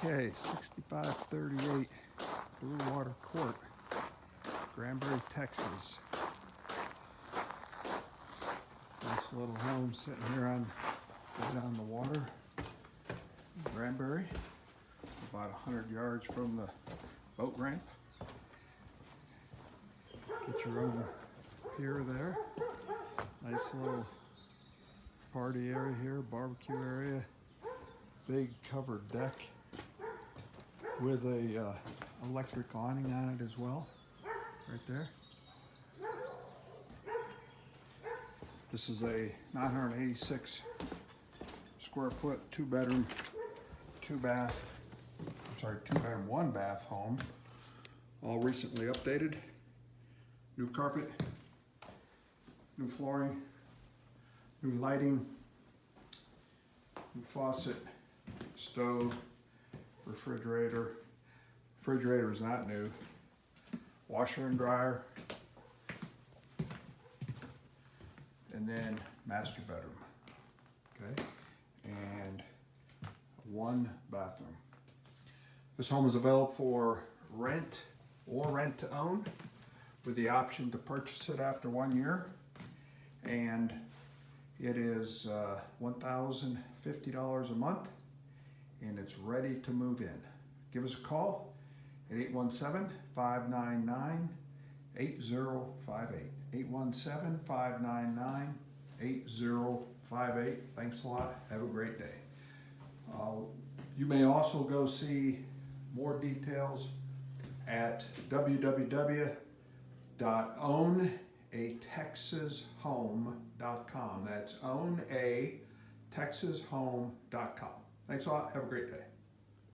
Okay, 6538 Blue Water Court, Granbury, Texas. Nice little home sitting here right on the water in Granbury, about 100 yards from the boat ramp. Get your own pier there. Nice little party area here, barbecue area, big covered deck with a electric awning on it as well, right there. This is a 986 square foot, two bedroom, two bath, one bath home, all recently updated. New carpet, new flooring, new lighting, new faucet, stove, refrigerator. Refrigerator is not new. Washer and dryer. And then master bedroom. Okay? And one bathroom. This home is available for rent or rent to own, with the option to purchase it after 1 year. And it is $1,050 a month, and it's ready to move in. Give us a call at 817-599-8058. 817-599-8058. Thanks a lot. Have a great day. You may also go see more details at www.ownatexashome.com. That's ownatexashome.com. Thanks a lot. Have a great day.